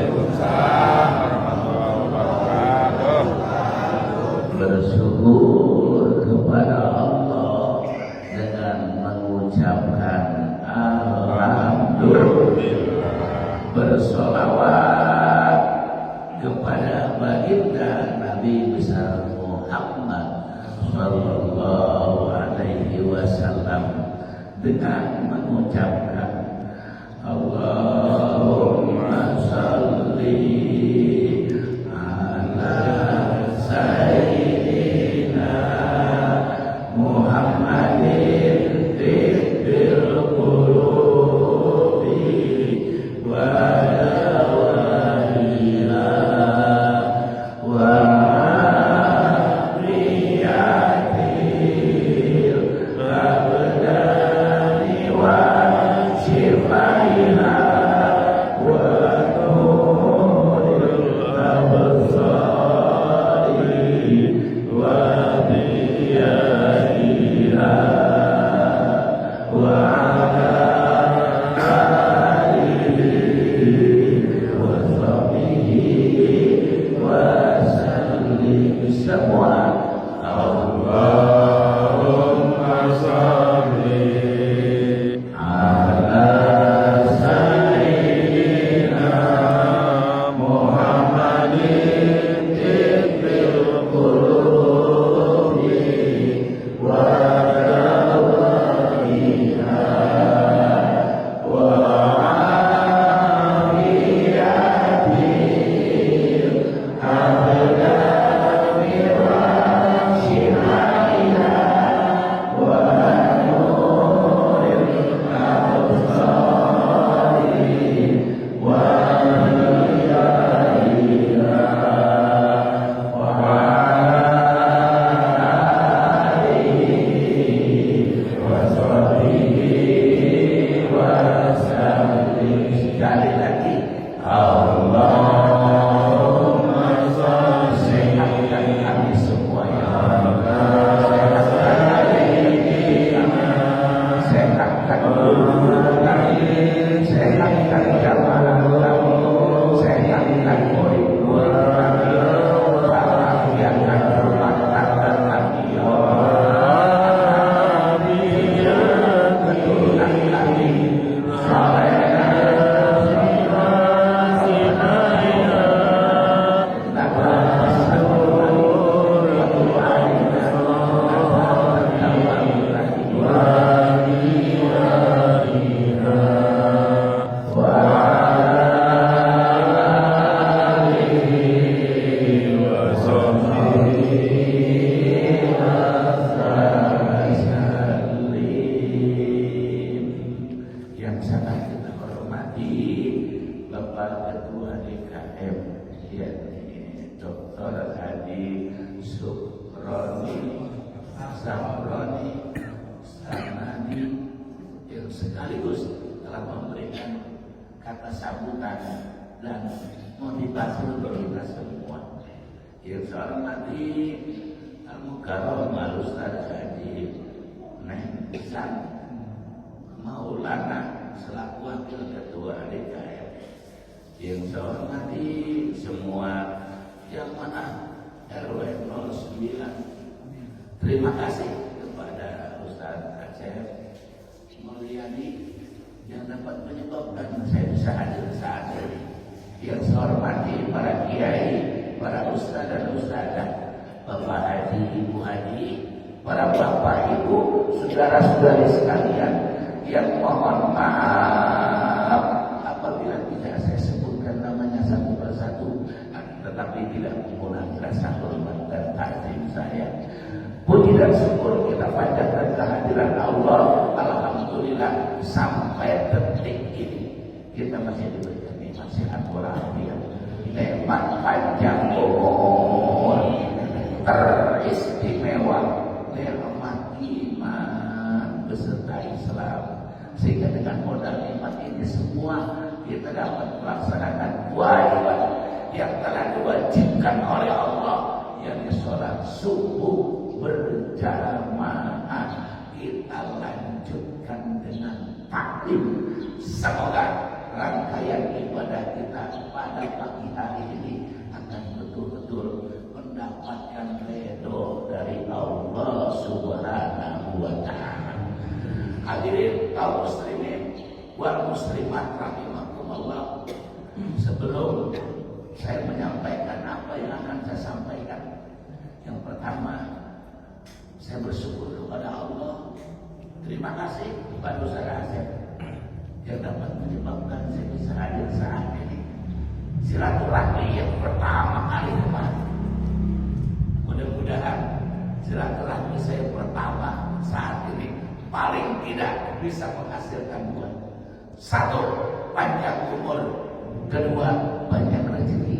Waalaikumsalam warahmatullahi wabarakatuh. Bersyukur kepada Allah dengan mengucapkan alhamdulillah. Bersolawat kepada baginda Nabi besar Muhammad sallallahu alaihi wasallam dengan mengucapkan Allahumma salli ala sayyidina Muhammadin tibbil qulubi wa dawaiha wa afiyatil abdani wa shifaiha wa nuril absari wa diyaiha wa ala alihi wa sahbihi wa sallim. Semua Allahumma salli ala sayyidina Muhammadin tibbil qulubi wa dawaiha wa afiyatil abdani wa shifaiha wa nuril absari wa diyaiha wa alihi wa sahbihi wa sallim. Sekali lagi Allahumma salli. Sehatkan kami semua ya Allah. Sehatkan guru kami, sehatkan jamaah kami, sehatkan murid-murid kami, bahagiakan rumah tangga kami ya Allah. Keturunan kami saleh, yang sangat kita hormati Bapak Ketua DKM yakni Dr. Hadi Sukroni Sahroni Sanadi yang sekaligus telah memberikan kata sambutan dan motivasi untuk kita semua. Yang saya hormati Al-Mukarram Al-Ustaz Haji Neng San Maulana selaku Wakil Ketua DKM. Yang saya hormati semua jamaah RW 09. Terima kasih kepada Ustaz Aceh Mulyadi yang dapat menyebabkan saya bisa hadir saat ini. Yang saya hormati para kiai, para ustaz dan ustazah, Bapak Haji, Ibu Haji, para bapak ibu, saudara-saudari sekalian, yang mohon maaf apabila tidak saya sebutkan namanya satu persatu, tetapi tidak menggunakan rasa hormat dan takzim saya. Puji dan syukur kita panjatkan kehadiran Allah. Alhamdulillah sampai detik ini kita masih diberikan nikmat sehat walafiat, nikmat panjang umur teristimewa, nikmat iman beserta Islam, sehingga dengan modal nikmat ini semua kita dapat melaksanakan kewajiban yang telah diwajibkan oleh Allah, yakni sholat subuh berjamaah. Kita lanjutkan dengan taklim. Semoga rangkaian ibadah kita pada pagi hari ini akan betul-betul mendapatkan ridho dari Allah Subhanahu wa Ta'ala. Hadirin kaum muslimin wal muslimat rahimakumullah, sebelum saya menyampaikan apa yang akan saya sampaikan, yang pertama saya bersyukur kepada Allah. Terima kasih kepada Ustaz Asep yang dapat menyebabkan saya bisa hadir saat ini. Silaturahmi yang pertama kali kemarin. Mudah-mudahan silaturahmi saya pertama saat ini paling tidak bisa menghasilkan dua. Satu, panjang umur. Kedua, banyak rezeki.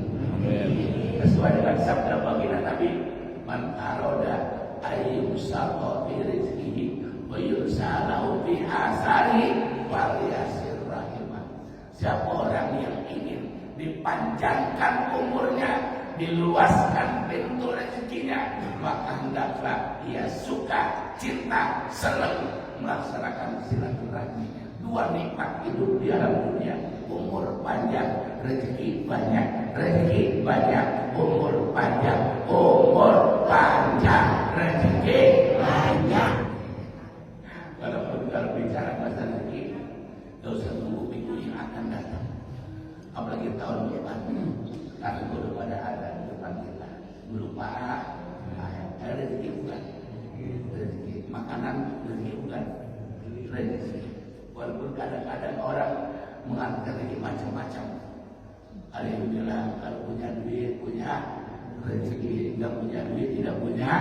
Sesuai dengan sabda baginda Nabi, man aroda ayyusaqqa fi rizqihi wa yursalahu fi asari wal yasir rahimah. Siapa orang yang ingin dipanjangkan umurnya, diluaskan pintu rezekinya, maka hendaklah ia suka, cinta, senang melaksanakan silaturahmi. Dua nikmat hidup di alam dunia, umur panjang, rezeki banyak, rezeki banyak, umur panjang, umur panjang, rezeki banyak. Kalau bicara masalah rezeki, tidak usah tunggu minggu yang akan datang, apalagi tahun depan. Karena udah pada ada di depan kita. Belum parah, rezeki bukan, rezeki makanan, rezeki bukan, rezeki. Walaupun kadang-kadang orang menganggap rezeki macam-macam. Ada yang bilang kalau punya duit punya rezeki, nggak punya duit tidak punya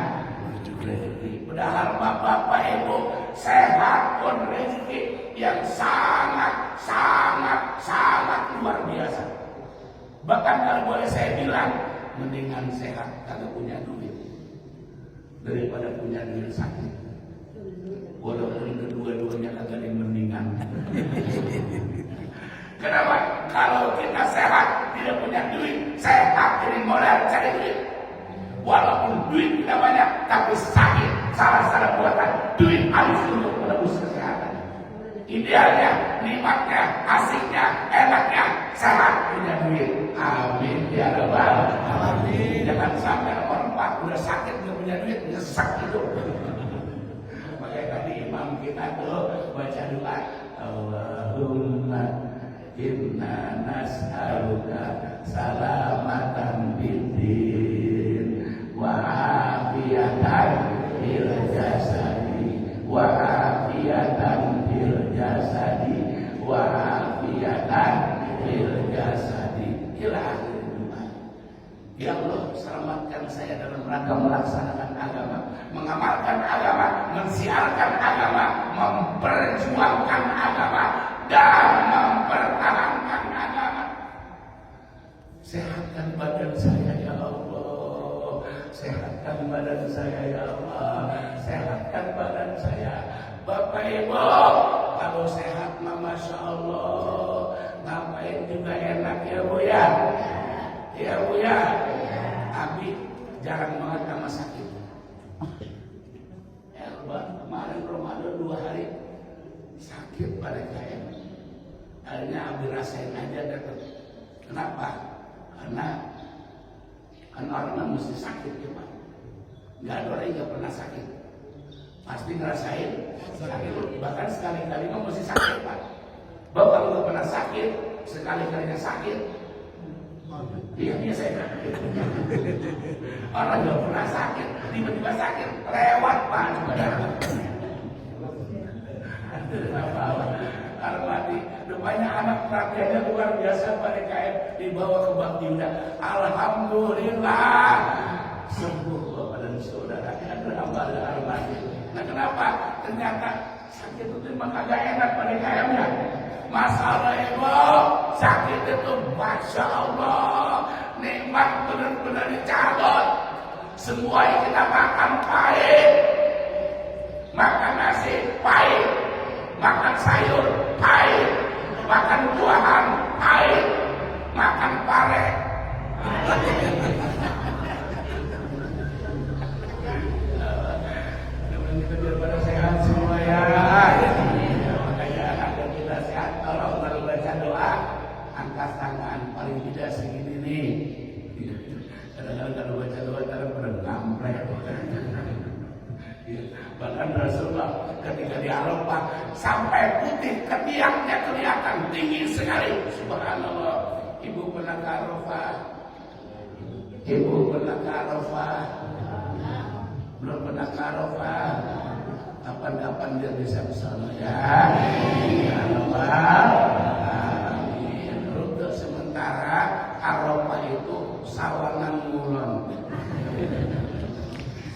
rezeki. Padahal bapak ibu sehat pun rezeki yang sangat luar biasa. Bahkan kalau boleh saya bilang, mendingan sehat kalau punya duit daripada punya duit sakit. Walaupun kedua-duanya kagak ada yang mendingan. Kenapa? Kalau kita sehat tidak punya duit, sehat jadi modal cari duit. Walaupun duit tidak banyak, tapi sakit salah buatan, duit habis untuk menebus kesehatan. Idealnya, nikmatnya, asiknya, enaknya, sehat punya duit. Amin ya rabbal alamin. Jangan sampai orang Pak udah sakit nggak punya duit, nyesek itu. Makanya tadi imam kita tuh baca doa, Allahumma inna nas'aluka salamatan biddin wa afiyatan fil jasadi wa afiyatan fil jasadi wa afiyatan fil jasadi ila akhir doa. Ya Allah, selamatkan saya dalam rangka melaksanakan agama, mengamalkan agama, mensiarkan agama, memperjuangkan agama, dan mempertahankan agama. Sehatkan badan saya ya Allah, sehatkan badan saya ya Allah, sehatkan badan saya. Bapak Ibu, kalau sehat mah Masya Allah, ngapain juga enak ya Bu ya. Ya Bu ya, Abi jarang banget sama sakit. Kemarin Ramadan 2 hari sakit pada kayak. Akhirnya Abi rasain aja datang. Kenapa? Karena kan orang mesti sakit ya Pak. Nggak ada orang yang nggak pernah sakit. Pasti ngerasain sakit. Bahkan sekali-kali mesti sakit Pak. Bapak nggak pernah sakit, sekali-kalinya sakit. Iya saya sakit. Orang nggak pernah sakit, tiba-tiba sakit, lewat Pak. Arwati, rupanya anak prakteknya luar biasa pada KM dibawa ke Bakti Yuda. Alhamdulillah sembuh Bapak dan saudara. Ada hamba Arwati. Nah kenapa? Ternyata sakit itu memang agak enak pada KM-nya. Masalah Ibu, sakit itu Masya Allah, nikmat benar-benar dicabut. Semua yang kita makan pahit, makan nasi pahit, makan sayur pahit, makan buahan pahit, makan pare. Mudah-mudahan pada sehat semua ya. Makanya agar kita sehat, tolong baru baca doa, angkat tangan. tangan paling tidak segini nih. Kadang-kadang kalau baca doa kadang pada ngamplek. Bahkan Rasulullah ketika di Arafah sampai putih ketiaknya kelihatan tinggi sekali. Subhanallah. Ibu pernah ke Arafah? Ibu pernah ke Arafah? Belum pernah ke Arafah? Kapan-kapan dia bisa ke sana ya. Arafah. Amin. Untuk sementara Arafah itu sawangan ngulon.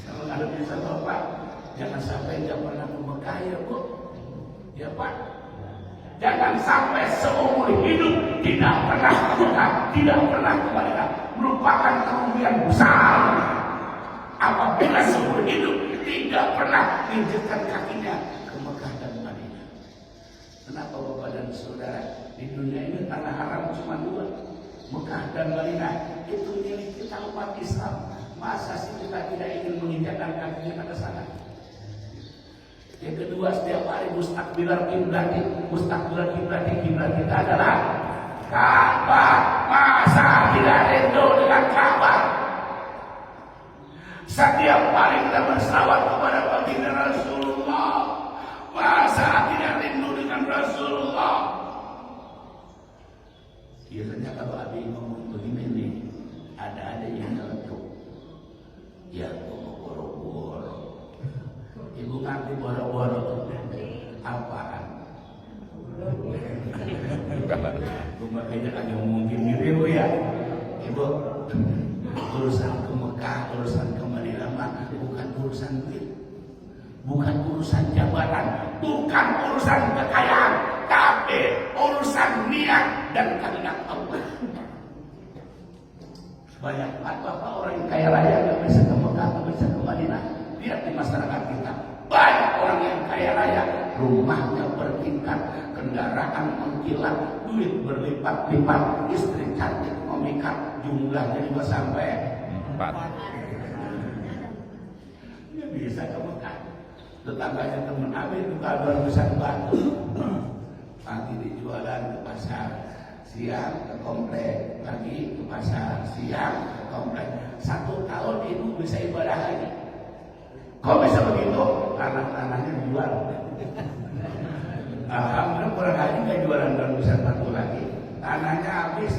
Kalau ada bisa Bapak, jangan sampai nggak pernah ke Mekah ya Bu. Ya Pak. Jangan sampai seumur hidup tidak pernah ke Mekah, tidak pernah ke Madinah. Merupakan kerugian besar. Apabila seumur hidup tidak pernah menginjakkan kakinya ke Mekah dan Madinah. Kenapa Bapak dan Saudara? Di dunia ini tanah haram cuma dua, Mekah dan Madinah. Itu milik kita umat Islam. Masa sih kita tidak ingin menginjakkan kakinya ke sana? Yang kedua, setiap hari mustakbilan kiblati, kiblat kita adalah Ka'bah. Masa tidak rindu dengan Ka'bah? Setiap hari kita bersalawat kepada baginda Rasulullah. Masa tidak rindu dengan Rasulullah? Biasanya kalau Abi ngomong begini nih, ada yang nyeletuk. Ya, boro-boro. Ibu ngerti boro-boro apaan? Ibu makanya kan ngomong gini Ibu ya. Ibu, urusan ke Mekah, urusan ke Madinah mah bukan urusan duit, bukan urusan jabatan, bukan urusan kekayaan, tapi urusan niat dan kehendak Allah. Banyak banget Bapak orang yang kaya raya nggak bisa ke Mekah, nggak bisa ke Madinah. Lihat di masyarakat kita, banyak orang yang kaya raya, rumahnya bertingkat, kendaraan mengkilat, duit berlipat-lipat, istri cantik memikat, jumlahnya juga sampai 4. Nggak bisa ke Mekah. Tetangganya teman Abi itu kabar besar batu. Pagi dijualan ke pasar, siang ke komplek, pagi ke pasar, siang ke komplek. 1 tahun ibu bisa ibadah haji. Kok bisa begitu? Karena tanahnya dijual. Alhamdulillah kurang haji nggak jualan dan bisa batu lagi. Tanahnya habis.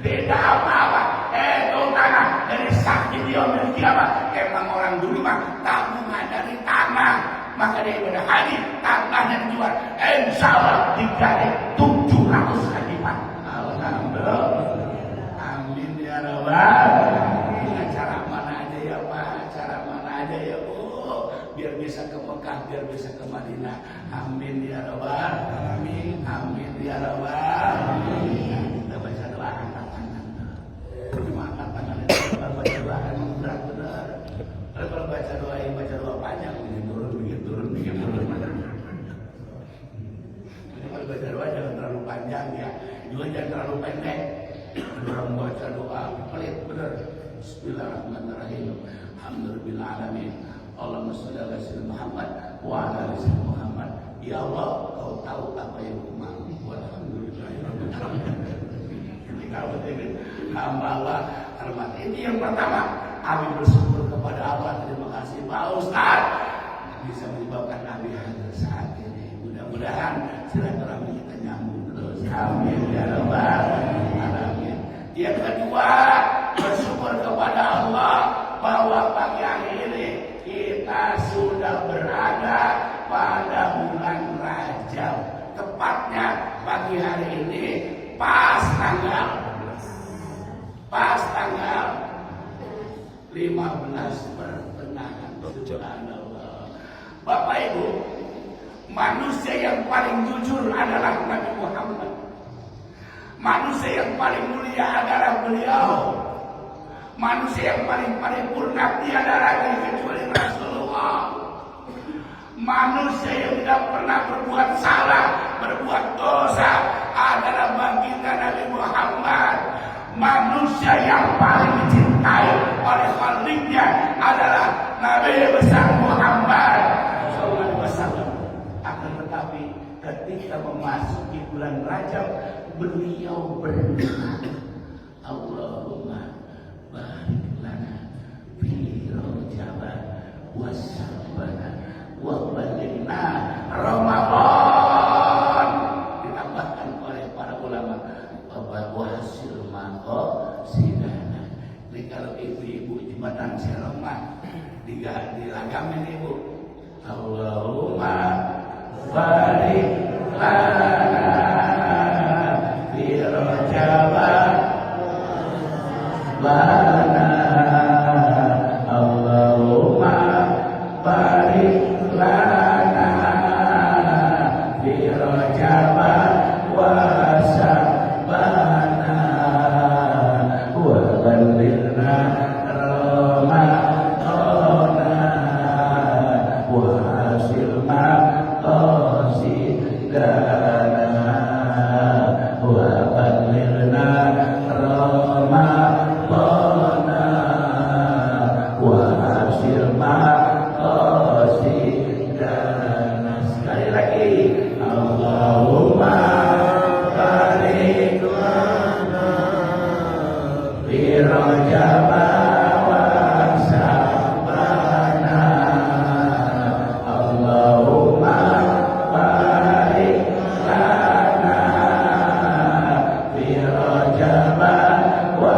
Tidak apa-apa. Itu tanah dari sakti dia memiliki apa? Emang orang dulu mah tabungan dari tanah. Maka dia ibadah haji, tanahnya dijual. Insya Allah diganti 700 kali lipat. Alhamdulillah. Amin ya Rabbal. Dengan cara mana aja ya Pak? Cara mana aja ya Bu? Biar bisa ke Mekah, biar bisa ke Madinah. Amin ya Rabbal. Amin. Amin ya Rabbal. Kita baca doa angkat tangan. Angkat tangan itu kalau baca doa emang berat-berat. Kalau baca doa panjang, bikin turun. Kalau baca doa jangan terlalu panjang ya, juga jangan terlalu pendek. Orang baca doa pelit bener. Bismillahirrahmanirrahim. Alhamdulillah alamin. Allahumma sholli ala sayyidina Muhammad wa ala ali sayyidina Muhammad. Ya Allah, Kau tahu apa yang ku mau. Alhamdulillahirabbil alamin. Ketika ini hamba Allah hormat. Ini yang pertama, kami bersyukur kepada Allah. Terima kasih Pak Ustaz bisa menyebabkan kami hadir saat ini. Mudah-mudahan silaturahmi kita nyambung terus. Amin ya Rabbal alamin. Yang kedua, bersyukur kepada Allah bahwa pagi hari ini kita sudah berada pada bulan Rajab. Tepatnya pagi hari ini pas tanggal 15 pertengahan. Subhanallah. Bapak Ibu, manusia yang paling jujur adalah Nabi Muhammad. Manusia yang paling mulia adalah beliau. Manusia yang paling paripurna tiada lagi kecuali Rasulullah. Manusia yang tidak pernah berbuat salah, berbuat dosa adalah baginda Nabi Muhammad. Manusia yang paling dicintai oleh Khaliknya adalah Nabi besar Muhammad SAW. Akan tetapi ketika memasuki bulan Rajab, beliau engkau berdoa, Allahumma barik lana fi Rajab wa Sya'ban wa balighna Ramadan. Ditambahkan oleh para ulama bahwa hasil maqasidana. Jadi kalau ibu-ibu jembatan Seromah dilagamin ibu, Allahumma barik lana fi Rajab lana, Allahumma barik lana fi Rajab wa Sya'ban wa balighna Ramadana wa hasil maqasidana wa balighna Ramadana wa hasil maqasidana. Sekali lagi, Allahumma barik lana fi Rajab wa Sya'ban, Allahumma barik lana fi Rajab wa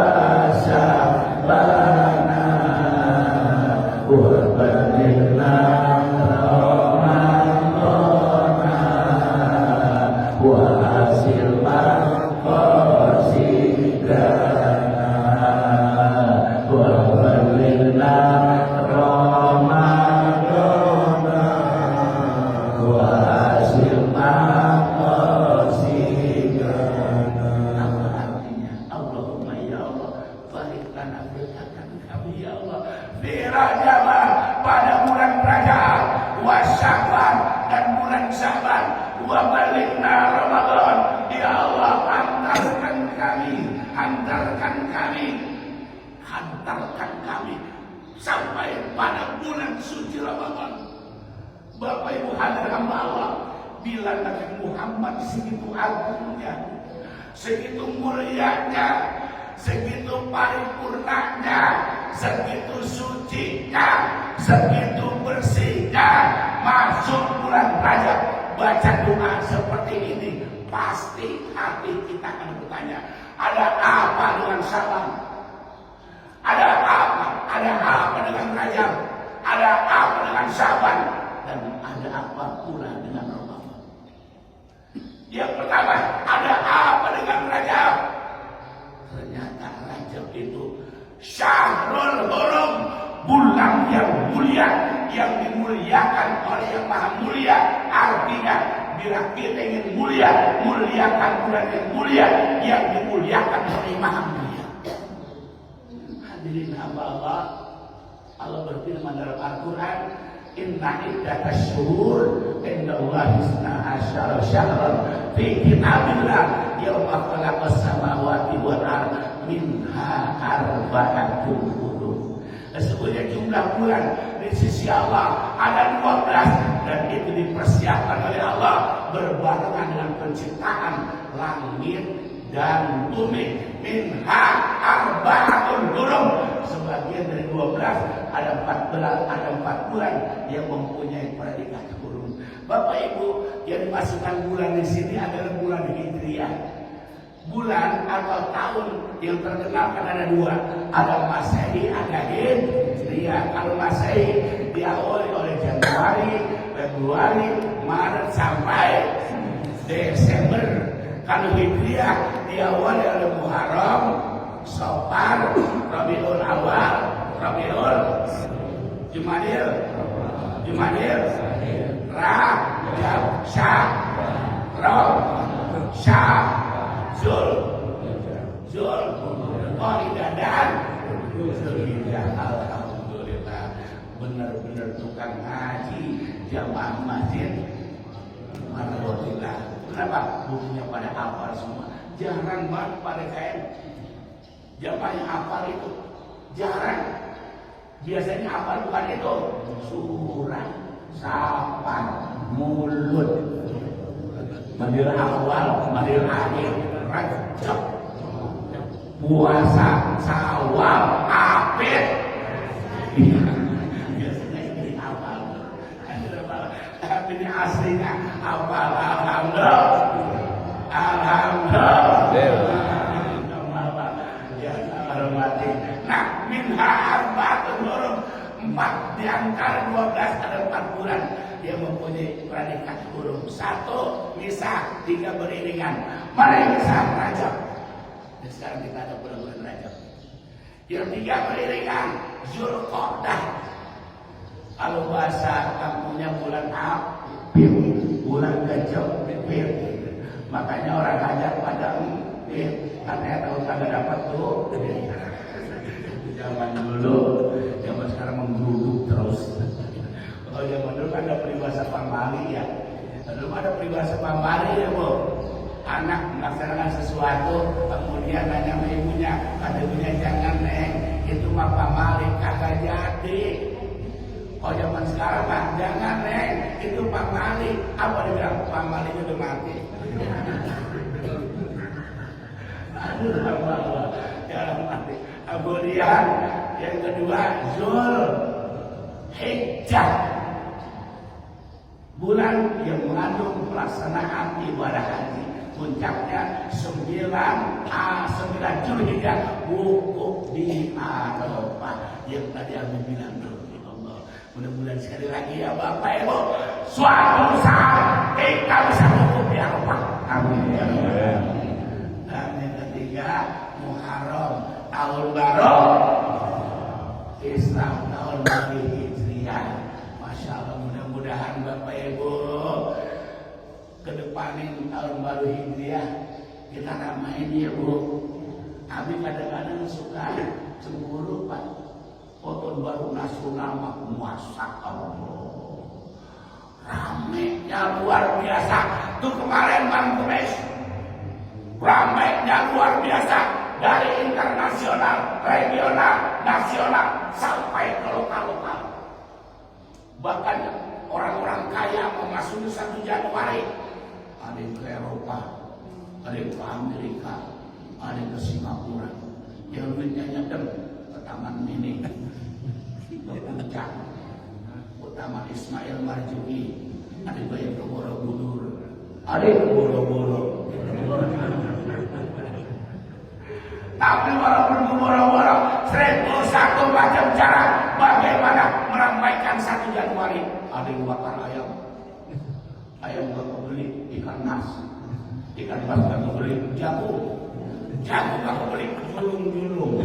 Sya'ban wa balighna Ramadana wa hasil maqasidana wa balighna Ramadana wa hasil maqasidana. Apa artinya? Allahumma ya Allah, barik lana, berkatkan kami ya Allah fi Rajab, pada bulan Rajab, wa Sya'ban, dan bulan Sya'ban, wa balighna Ramadan. Ya Allah, hantarkan kami sampai pada bulan suci Ramadan. Bapak Ibu hadirin hamba Allah, bila Nabi Muhammad segitu agungnya, segitu mulianya, segitu paripurnanya, segitu sucinya, segitu bersihnya, masuk bulan Rajab baca doa seperti ini, pasti hati kita akan bertanya, ada apa dengan Sya'ban? Ada apa? Ada apa dengan Rajab? Ada apa dengan Sya'ban? Dan ada apa pula dengan Ramadan? Yang pertama, ada apa dengan Rajab? Ternyata Rajab itu Syahrul Hurum, bulan yang mulia, yang dimuliakan oleh yang maha mulia. Artinya bila kita ingin mulia, muliakan bulan yang mulia, yang dimuliakan oleh maha mulia. Hadirin hamba Allah, Allah berfirman dalam Al-Quran, inna iddatash syuhur indallahi isna asyara syahran fi kitabillah yawma khalaqas samawati wal ardh minha arba'atun hurum. Sesungguhnya jumlah bulan di sisi Allah ada 12, dan itu dipersiapkan oleh Allah berbarengan dengan penciptaan langit dan bumi. Minha arba'atun hurum, sebagian dari 12 ada 4 bulan yang mempunyai predikat hurum. Bapak Ibu, yang dimasukkan bulan di sini adalah bulan Hijriah. Bulan atau tahun yang terkenal kan ada 2, ada Masehi, ada Hijriah. Kalau Masehi diawali oleh Januari, Februari, Maret sampai Desember. Kalau Hijriah diawali oleh Muharram, Safar, Rabiul Awal, Rabiul Jumadil, Rajab, Sya'ban, Zulqa'dah dan Zulhijjah. Alhamdulillah, benar-benar tukang ngaji jamaah masjid. Alhamdulillah. Kenapa? Bukunya pada hafal semua. Jarang banget pada kain jamaah yang hafal itu. Jarang. Biasanya hafal bukan itu, surah, safar, mulut, madil awal, madil akhir, Rajab, puasa Syawal, Apit. Biasanya ini awal. Ini aslinya awal. Alhamdulillah. Ya hormati. Nah, minha arba'atun hurum, 4 di antara 12 ada 4 bulan yang mempunyai predikat hurum. 1 Nisa, 3 beriringan. Mana yang Nisa? Rajab. Dan sekarang kita ada bulan-bulan Rajab. Yang 3 beriringan Zulqa'dah. Kalau bahasa kampungnya bulan April, bulan Gajah Pipir. Makanya orang hajat pada katanya tahu kagak dapat tuh. Zaman dulu, zaman sekarang menggeruduk terus. Kalau zaman dulu kan ada peribahasa pamali ya. Dulu ada peribahasa pamali ya bu. Anak melaksanakan sesuatu, kemudian nanya sama ibunya, kata ibunya jangan neng, itu mah pamali kagak jadi. Kalau zaman sekarang mah jangan neng, itu pamali. Apa dia bilang? Pamali udah mati. Aduh, jangan mati. Kemudian yang kedua Zulhijjah, bulan yang mengandung pelaksanaan ibadah haji. Puncaknya 9 Zulhijjah, wukuf di Arafah yang tadi aku bilang dulu. Allah, mudah-mudahan sekali lagi ya Bapak Ibu, suatu saat kita bisa wukuf di Arafah. Amin. Dan yang ketiga Muharram, tahun baru Islam, tahun baru Hijriah. Masya Allah, mudah-mudahan Bapak Ibu kedepanin tahun baru Hijriah kita ramain ya Bu. Abi kadang-kadang suka cemburu Pak, tahun baru nasional mah masak Allah ramenya luar biasa. Tuh kemarin Bang Kumes, ramenya luar biasa. Dari internasional, regional, nasional, sampai ke lokal-lokal. Bahkan orang-orang kaya memasuki 1 Januari. Ada yang ke Eropa, ada yang ke Amerika, ada yang ke Singapura. Yang duitnya nyedem ke Taman Mini, ke Puncak, ke Taman Ismail Marzuki. Ada yang ke Borobudur, ada yang ke Boro-Boro. Tapi walaupun boro-boro 1001 macam cara bagaimana meramaikan 1 Januari. Ada yang bakar ayam gak kebeli ikan mas, ikan mas gak kebeli jagung gak kebeli julung-julung.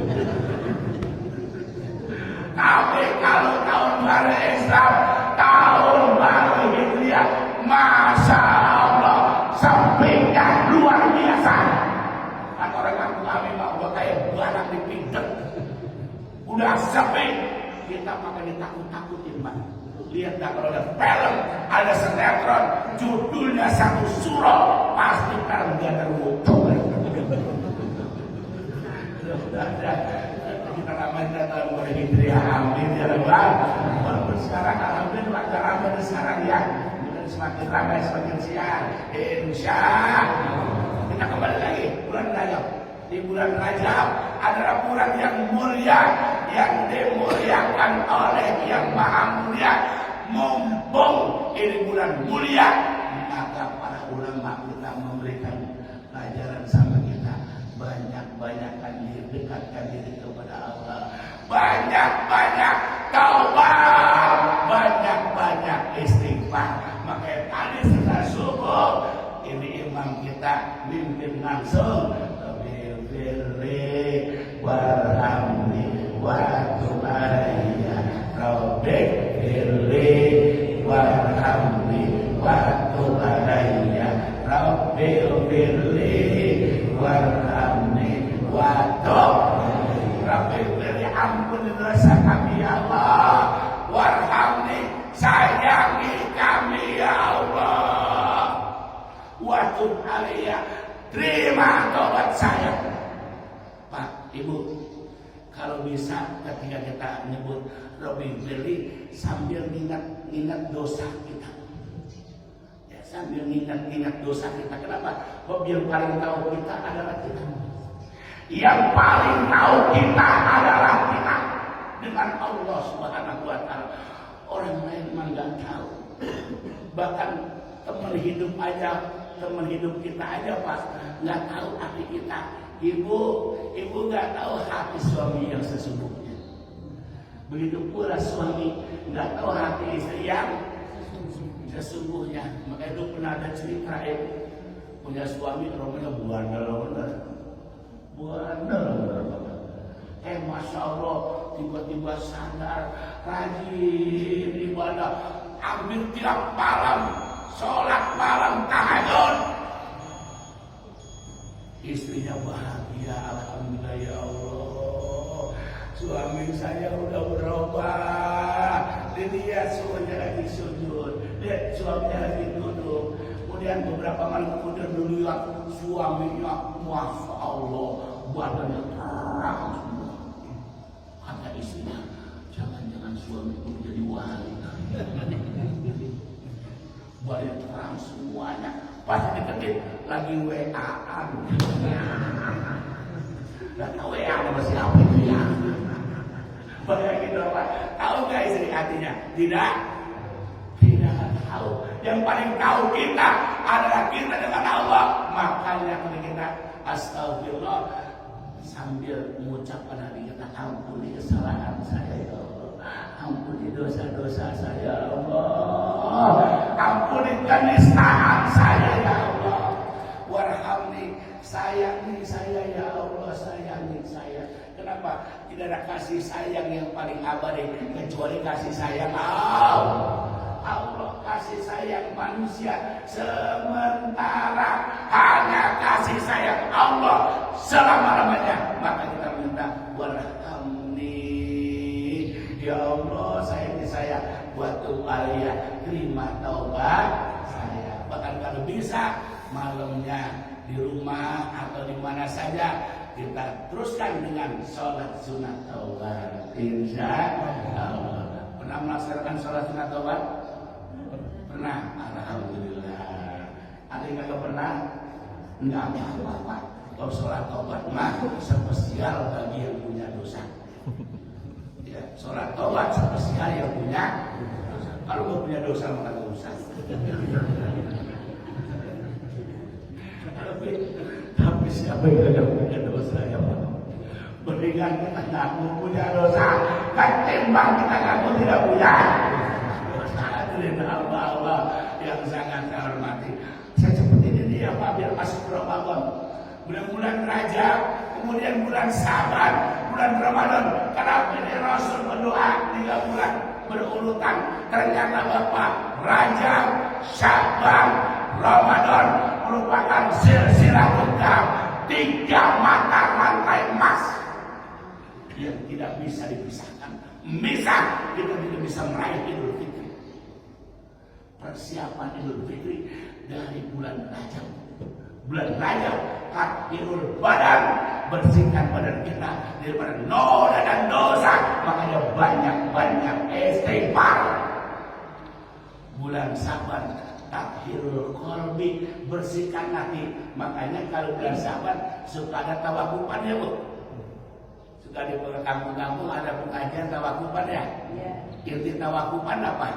Tapi kalau tahun baru Islam, tahun baru Hijriah, Masya Allah, sepinya luar biasa. Orang kampung kami mah udah kayak barang dipindek, udah sepi. Kita makan ditakut-takutin Pak. Lihat dah kalau ada film, ada sinetron, judulnya 1 surah, pasti film gak terwujud. Kita ramadan dalam bulan Hijriah, amin ya Rabbal. Walaupun sekarang alhamdulillah agak ramai sekarang ya, kemudian semakin ramai semakin siang. Insya Allah. Kita kembali lagi bulan Rajab. Di bulan Rajab adalah bulan yang mulia, yang dimuliakan oleh Yang Maha Mulia. Mumpung ini bulan mulia, maka para ulama kita memberikan pelajaran sama kita. Banyak-banyakkan diri, dekatkan diri kepada Allah. Banyak-banyak taubat, banyak-banyak istighfar. Makanya tadi setelah subuh ini imam kita mimpin langsung birri warhamni wa tub alayya rabbik birri warhamni wa tub alayya rabbik birri warhamni wa tub rabbik birri, ampuni dosa kami ya Allah, warhamni, sayangi kami ya Allah, watub alayya, terima tobat saya. Pak, Ibu, kalau bisa ketika kita nyebut Robbi Firli sambil ingat dosa kita. Ya, sambil ingat-ingat dosa kita. Kenapa? Sebab yang paling tahu kita adalah kita. Yang paling tahu kita adalah kita dengan Allah Subhanahu wa Ta'ala. Orang lain mah nggak tahu. Bahkan teman hidup kita aja pas nggak tahu hati kita. Ibu nggak tahu hati suami yang sesungguhnya. Begitu pula suami nggak tahu hati istri yang sesungguhnya. Makanya itu pernah ada cerita punya suami namanya bandel. Masya Allah, tiba-tiba sadar, rajin ibadah, hampir tiap malam, sholat malam tahajud. Istrinya bahagia, alhamdulillah ya Allah. Suami saya udah berubah. Dilihat suaminya lagi sujud, lihat suaminya lagi duduk. Kemudian beberapa malam kemudian dilihat suaminya, masya Allah, badannya terang semua. Kata istrinya, jangan-jangan suamiku jadi wali. Badannya terang semuanya. Pas diketik lagi WA-an. Gak tahu WA sama siapa itu ya. Bayangin apa? Tahu gak istri hatinya? Tidak tahu. Yang paling tahu kita adalah kita dengan Allah. Makanya kalau kita astagfirullah sambil mengucapkan hati kita, ampuni kesalahan saya ya Allah, ampuni dosa-dosa saya ya Allah, ampuni kenistaan saya ya Allah, warhamni, sayangi saya ya Allah, sayangi saya. Kenapa? Tidak ada kasih sayang yang paling abadi kecuali kasih sayang Allah. Allah kasih sayang manusia sementara, hanya kasih sayang Allah selama-lamanya. Maka kita minta warhamni, ya Allah sayangi saya, waktu aliyah, terima taubat saya. Bahkan kalau bisa malamnya di rumah atau di mana saja kita teruskan dengan sholat sunat taubat. Insya Allah. Pernah melaksanakan sholat sunat taubat? Pernah? Alhamdulillah. Ada yang nggak pernah? Enggak apa-apa. Kalau sholat taubat mah spesial bagi yang punya dosa. Ya, sholat taubat spesial yang punya dosa. Kalau nggak punya dosa maka nggak usah. Tapi siapa yang tidak punya dosa ya Pak? Mendingan kita ngaku punya dosa, ketimbang kita ngaku tidak punya. Hadirin Allah yang sangat saya hormati. Saya seperti ini ya Pak, biar masuk Ramadan. Bulan-bulan Rajab, kemudian bulan Saban, bulan Ramadan. Kenapa ini Rasul berdoa 3 bulan berurutan? Ternyata Bapak, Rajab, Saban, Ramadan merupakan silsilah tegak 3 mata rantai emas yang tidak bisa dipisahkan. Misal kita tidak bisa meraih Idul Fitri. Persiapan Idul Fitri dari bulan Rajab. Bulan Rajab, tathirul badan, bersihkan badan kita daripada noda dan dosa. Makanya banyak-banyak istighfar. Bulan Saban, tathirul qalbi, bersihkan hati. Makanya kalau bulan Saban suka ada tawakupan ya Bu. Suka di kampung-kampung ada pengajian tawakupan ya. Inti tawakupan apa?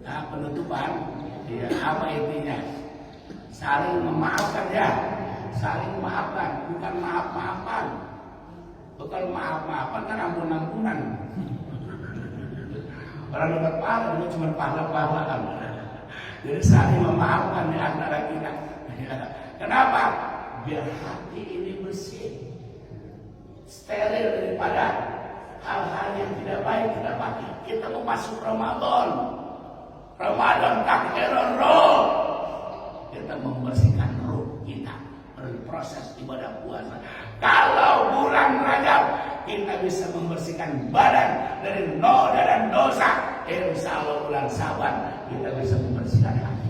Nah, penutupan. Ya, apa intinya? Saling memaafkan ya. Saling memaafkan, bukan maaf-maafan. Bukan maaf-maafan kan ampun-ampunan. Orang dapat pahala itu cuma pahala-pahalaan. Jadi saling memaafkan di antara kita. Kenapa? Biar hati ini bersih, steril daripada hal-hal yang tidak baik. Kenapa? Kita mau masuk Ramadan. Ramadan takhirul ruh. Kita membersihkan ruh kita melalui proses ibadah puasa. Kalau bulan Rajab kita bisa membersihkan badan dari noda dan dosa, insya Allah bulan Saban kita bisa membersihkan hati.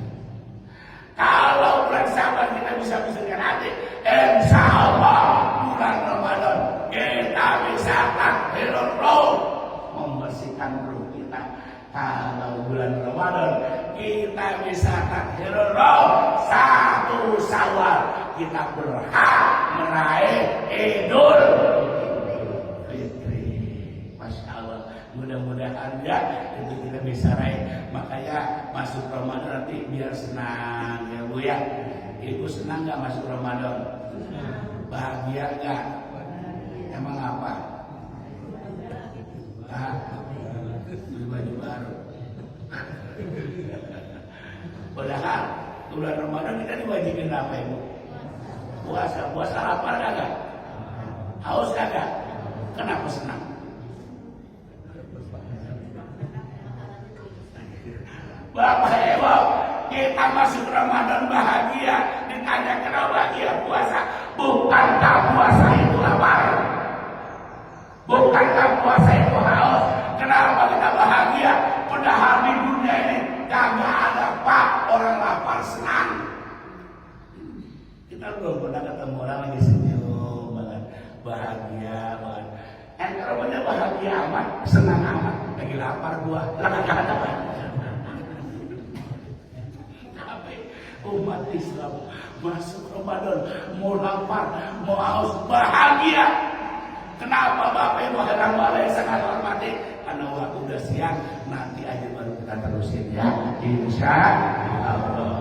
Kalau bulan Saban kita bisa membersihkan hati, insya Allah bulan Ramadan kita bisa takhirul ruh, membersihkan ruh kita. Kalau bulan Ramadan kita bisa kita berhak meraih Idul Fitri. Masya Allah, mudah-mudahan ya itu kita bisa raih. Makanya masuk Ramadan nanti biar senang ya Bu ya. Ibu senang nggak masuk Ramadan? Bahagia nggak? Emang apa? Beli baju baru. Padahal bulan Ramadan kita diwajibin apa Ibu? Puasa. Puasa lapar kagak? Haus kagak? Kenapa senang? Bapak Ibu, kita masuk Ramadan bahagia. Ditanya kenapa bahagia puasa? Bukankah puasa itu lapar? Bukankah puasa itu haus? Kenapa kita bahagia? Padahal di dunia ini kagak ada pak orang lapar senang. Kita belum pernah ketemu orang lagi senyum banget, bahagia banget. Kalau bener bahagia amat, senang amat, lagi lapar gua, lagi kata apa? Tapi umat Islam masuk Ramadan mau lapar, mau haus, bahagia. Kenapa Bapak Ibu hamba yang sangat hormati? Karena waktu udah siang, nanti aja baru kita terusin ya. Insya Allah.